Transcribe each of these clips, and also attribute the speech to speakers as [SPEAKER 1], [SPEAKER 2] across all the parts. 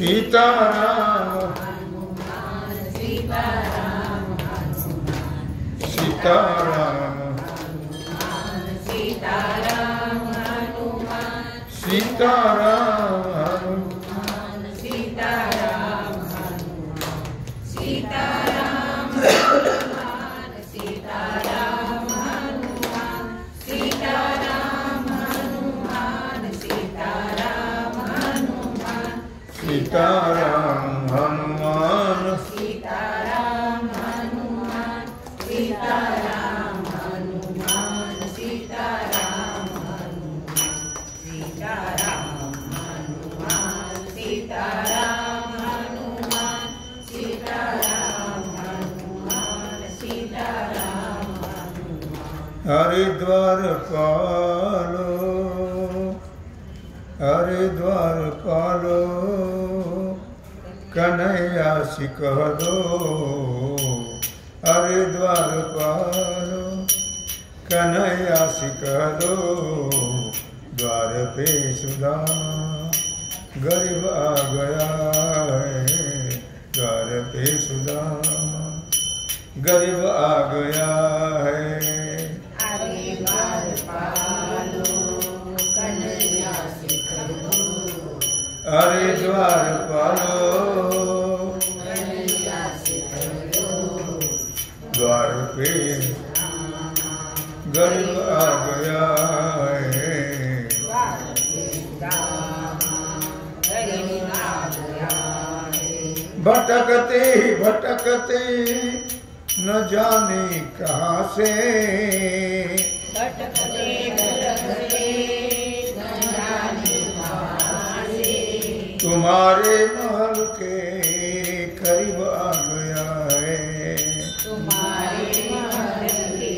[SPEAKER 1] सीताराम
[SPEAKER 2] सीताराम
[SPEAKER 1] सीताराम
[SPEAKER 2] सीताराम हनुमान
[SPEAKER 1] सीताराम
[SPEAKER 2] सीताराम सीताराम हनुमान सीताराम हनुमान सीताराम हनुमान सीताराम हनुमान
[SPEAKER 1] सीताराम हनुमान
[SPEAKER 2] सीताराम हनुमान सीताराम हनुमान सीताराम हनुमान सीताराम हनुमान सीताराम हनुमान सीताराम
[SPEAKER 1] हरिद्वार पालो हरिद्वार पालो कन्हैया सिख दो हरिद्वार पालो कन्हैया सिख दो द्वार पे सुदामा गरीब आ गया है द्वार पे सुदामा गरीब आ गया है
[SPEAKER 2] हरिद्वार पालो कन्हैया सिख दो
[SPEAKER 1] हरिद्वार पालो
[SPEAKER 2] कन्हैया सिख दो
[SPEAKER 1] द्वार पे गरीब आ गया है भटकते ही भटकते न जाने कहाँ से
[SPEAKER 2] भटकते भटकते न जाने कहाँ से
[SPEAKER 1] तुम्हारे महल के करीब आ गया है
[SPEAKER 2] तुम्हारे महल के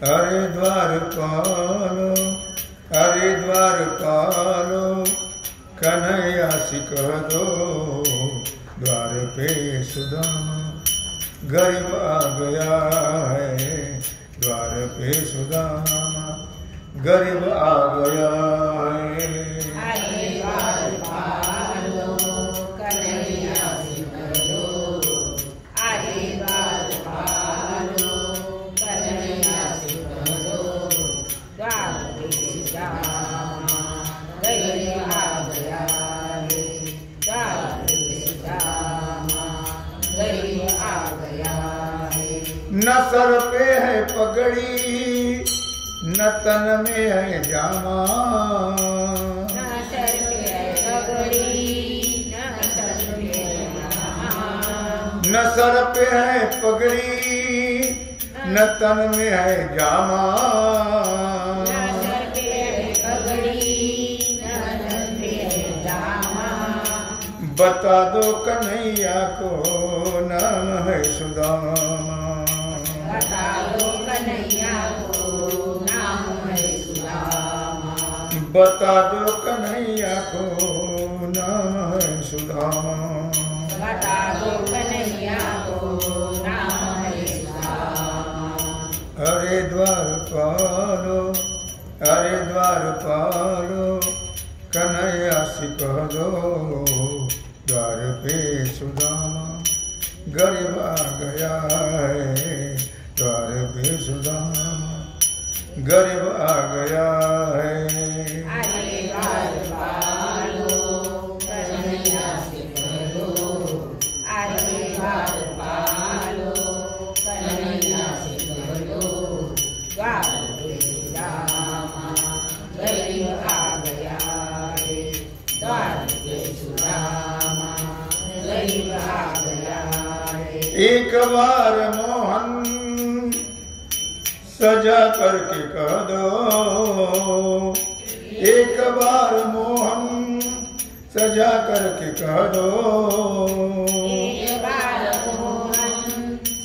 [SPEAKER 1] हरिद्वार पालो हरिद्वार पालो कन्हैया सिख दो द्वार पे सुदामा गरीब आ गया है द्वार पे सुदामा गरीब आ गया है
[SPEAKER 2] हरिद्वार पालो कन्हैया सिख दो हरिद्वार पालो कन्हैया सिख दो द्वार पे सुदामा गरीब आ गया है द्वार पे सुदामा गरीब आ गया है
[SPEAKER 1] न सर पे है पगड़ी न तन में है जामा
[SPEAKER 2] न सर पे है पगड़ी न तन में है जामा
[SPEAKER 1] न सर पे है पगड़ी न तन में है जामा
[SPEAKER 2] न सर पे है पगड़ी न तन में है जामा
[SPEAKER 1] बता दो कन्हैया को नाम है सुदामा
[SPEAKER 2] बता दो कन्हैया को नाम है सुदामा
[SPEAKER 1] बता दो कन्हैया को नाम है सुदामा
[SPEAKER 2] बता दो कन्हैया को नाम है सुदामा
[SPEAKER 1] हरिद्वार पालो हरिद्वार पालो कन्हैया सिख दो द्वार पे सुदामा गरीब आ गया है द्वार पे सुदामा गरीब आ गया है
[SPEAKER 2] हरिद्वार पालो कन्हैया सिख दो हरिद्वार पालो कन्हैया सिख दो द्वार पे सुदामा गरीब आ गया है द्वार पे सुदामा गरीब आ गया है
[SPEAKER 1] एक बार मोहन सजा करके कह दो एक बार मोहन सजा करके कह दो
[SPEAKER 2] एक बार मोहन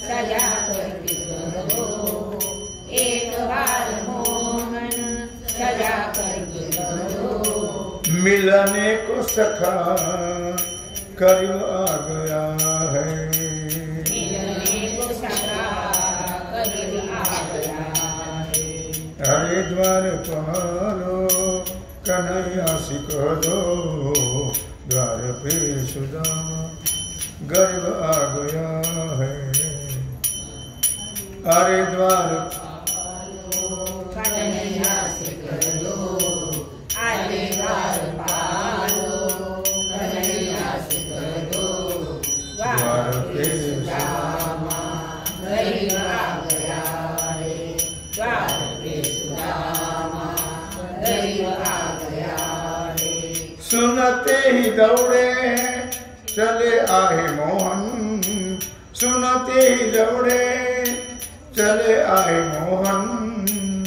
[SPEAKER 2] सजा करके कह दो एक बार मोहन सजा करके कह दो
[SPEAKER 1] मिलने को सखा करीब आ गया है
[SPEAKER 2] मिलने को सखा करीब आ गया है
[SPEAKER 1] हरिद्वार पालो कन्हैया कन्हैया से कह दो द्वार पे सुदामा गरीब आ गया है। अरे द्वार
[SPEAKER 2] कन्हैया से कह दो, अरे द्वार पालो, कन्हैया से कह दो द्वार पे सुदामा गरीब आ गया है। द्वार पे सुदामा गरीब आ गया है।
[SPEAKER 1] सुनते ही दौड़े चले आए मोहन, सुनते ही दौड़े चले आए मोहन,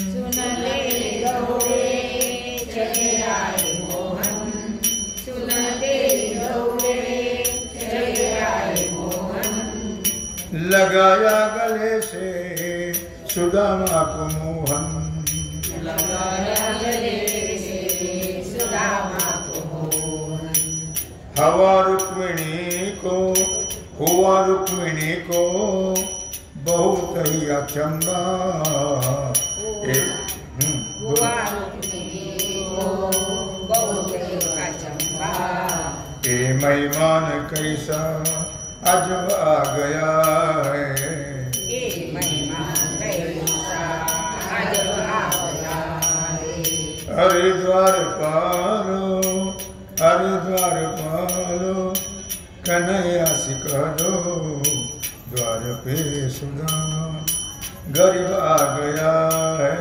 [SPEAKER 2] सुनते दौड़े चले आए मोहन, सुनते दौड़े चले आए मोहन।
[SPEAKER 1] लगाया गले से सुदामा को मोहन,
[SPEAKER 2] लगाया गले से सुदामा को मोहन।
[SPEAKER 1] हुआ रुक्मिणी को बहुत ही अचंबा।
[SPEAKER 2] हुआ रुक्मिणी को बहुत ही अचंबा।
[SPEAKER 1] ये मेहमान कैसा अजब आ गया है।
[SPEAKER 2] ये मेहमान कैसा अजब आ गया है।
[SPEAKER 1] अरे द्वार पालो, अरे द्वार पालो, कन्हैया से कह दो द्वार पे सुदामा गरीब आ गया है।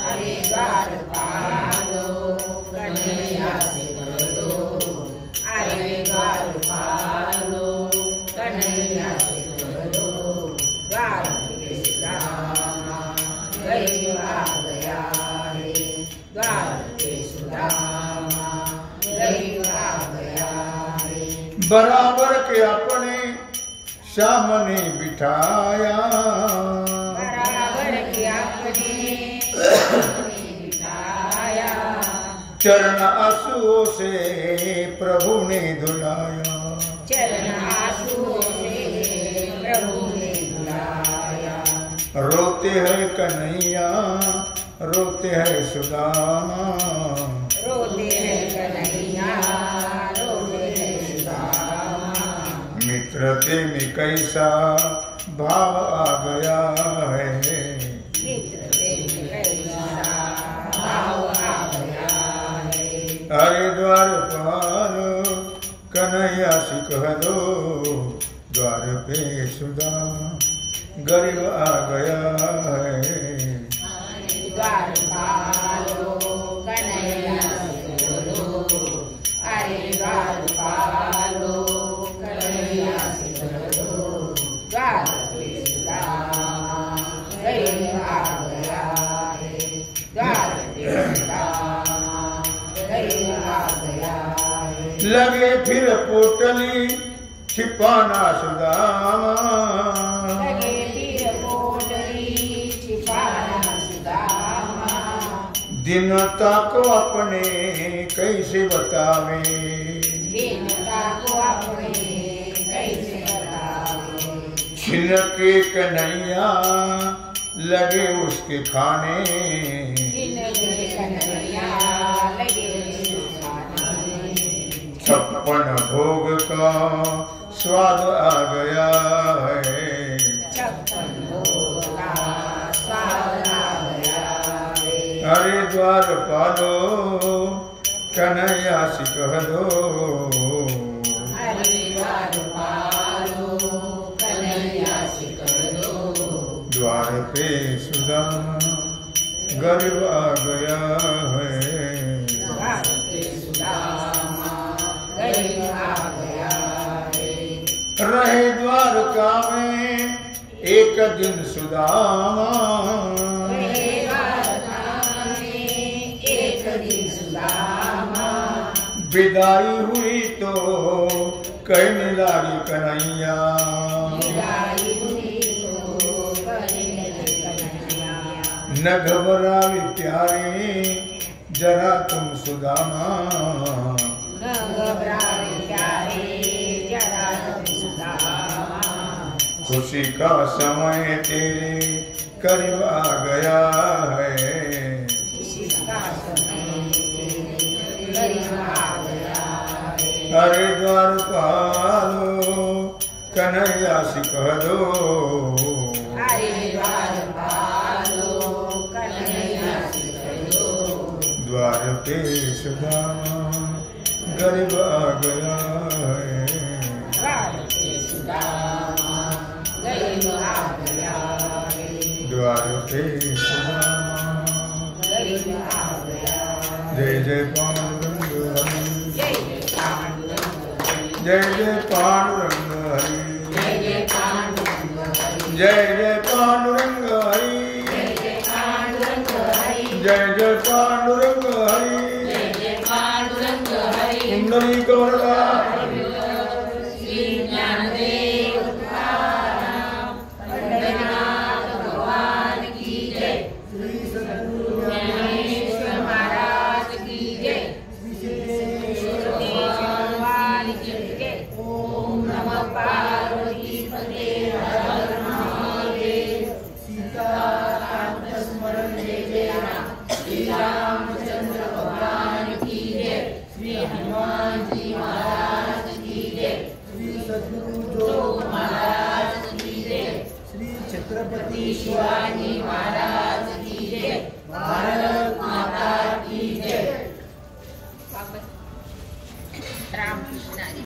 [SPEAKER 2] अरे द्वार पालो, कन्हैया से कह दो, अरे द्वार पालो, कन्हैया से कह दो द्वार पे सुदामा गरीब आ गया है। द्वार पे सुदामा गरीब आ गया है।
[SPEAKER 1] बराबर के अपने सामने बिठाया,
[SPEAKER 2] बराबर के अपने सामने बिठाया।
[SPEAKER 1] चरण आंसुओं से प्रभु ने धुलाया,
[SPEAKER 2] चरण आंसुओं से प्रभु ने धुलाया।
[SPEAKER 1] रोते हैं कन्हैया, रोते हैं सुदामा,
[SPEAKER 2] रोते हैं कन्हैया, रोते हैं सुदामा।
[SPEAKER 1] मित्रते में कैसा भाव आ गया है।
[SPEAKER 2] मित्र प्रेम कैसा भाव आ गया है।
[SPEAKER 1] अरे द्वार पालो, कन्हैया से कह दो द्वार पे सुदामा गरीब आ गया है।
[SPEAKER 2] द्वार पालो, कन्हैया से कह दो, अरे द्वार पालो, कन्हैया से कह दो द्वार पे सुदामा गरीब आ गया है। द्वार पे सुदामा गरीब आ गया है।
[SPEAKER 1] लगे फिर पोटली छिपाना सुदामा,
[SPEAKER 2] लगे फिर पोटली छिपाना सुदामा।
[SPEAKER 1] दीनता को अपने कैसे बतावे,
[SPEAKER 2] दीनता को अपने कैसे बतावे।
[SPEAKER 1] छिन के कन्हैया लगे उसके खाने,
[SPEAKER 2] जिनके कन्हैया लगे उसके खाने।
[SPEAKER 1] 56 भोग का स्वाद आ गया है।
[SPEAKER 2] 56 भोग का स्वाद आ गया है।
[SPEAKER 1] अरे द्वार पालो, कन्हैया से कह दो
[SPEAKER 2] अरे द्वार पालो, कन्हैया से कह दो
[SPEAKER 1] द्वार पे सुदामा गरीब आ गया है।
[SPEAKER 2] द्वार पे सुदामा गरीब आ गया है।
[SPEAKER 1] रहे द्वारका में एक दिन सुदामा,
[SPEAKER 2] रहे द्वारका में एक दिन सुदामा।
[SPEAKER 1] विदाई हुई तो कहने लगी कन्हैया,
[SPEAKER 2] विदाई हुई तो कहने लगी कन्हैया।
[SPEAKER 1] न घबरावे प्यारे जरा तुम सुदामा,
[SPEAKER 2] न घबरावे प्यारे जरा तुम सुदामा।
[SPEAKER 1] खुशी का समय तेरे करीब आ गया है।
[SPEAKER 2] किसी का समय तेरे
[SPEAKER 1] अरे द्वारपालो कन्हैया सिख दो
[SPEAKER 2] हरे द्वारपालो कन्हैया सिख दो
[SPEAKER 1] द्वार पे सुदामा गरीब आ गया है
[SPEAKER 2] द्वार पे सुदामा गरीब आ गया है
[SPEAKER 1] द्वार पे सुदामा
[SPEAKER 2] गरीब आ गया
[SPEAKER 1] जय जय पांडुरंग हरि
[SPEAKER 2] जय जय पांडुरंग हरि
[SPEAKER 1] जय जय पांडुरंग हरि
[SPEAKER 2] जय जय पांडुरंग हरि
[SPEAKER 1] जय जय पांडुरंग हरि
[SPEAKER 2] जय जय पांडुरंग हरि
[SPEAKER 1] जय जय पांडुरंग हरि
[SPEAKER 2] जय जय पांडुरंग हरि
[SPEAKER 1] कुंडली कवरदा
[SPEAKER 2] श्री ज्ञानदेव तुकाराम पंढरीनाथ भगवान की जय श्री सद्गुरु ज्ञानेश्वर महाराज की जय श्री भगवान की जय ओम नमः पार्वती पते हर हर महादेव सीताराम स्मरण जय जय राम श्री रामचंद्र भगवान की जय श्री हनुमान जी महाराज की जय श्री सद्गुरु जोग महाराज की जय श्री छत्रपति शिवाजी महाराज की जय भारत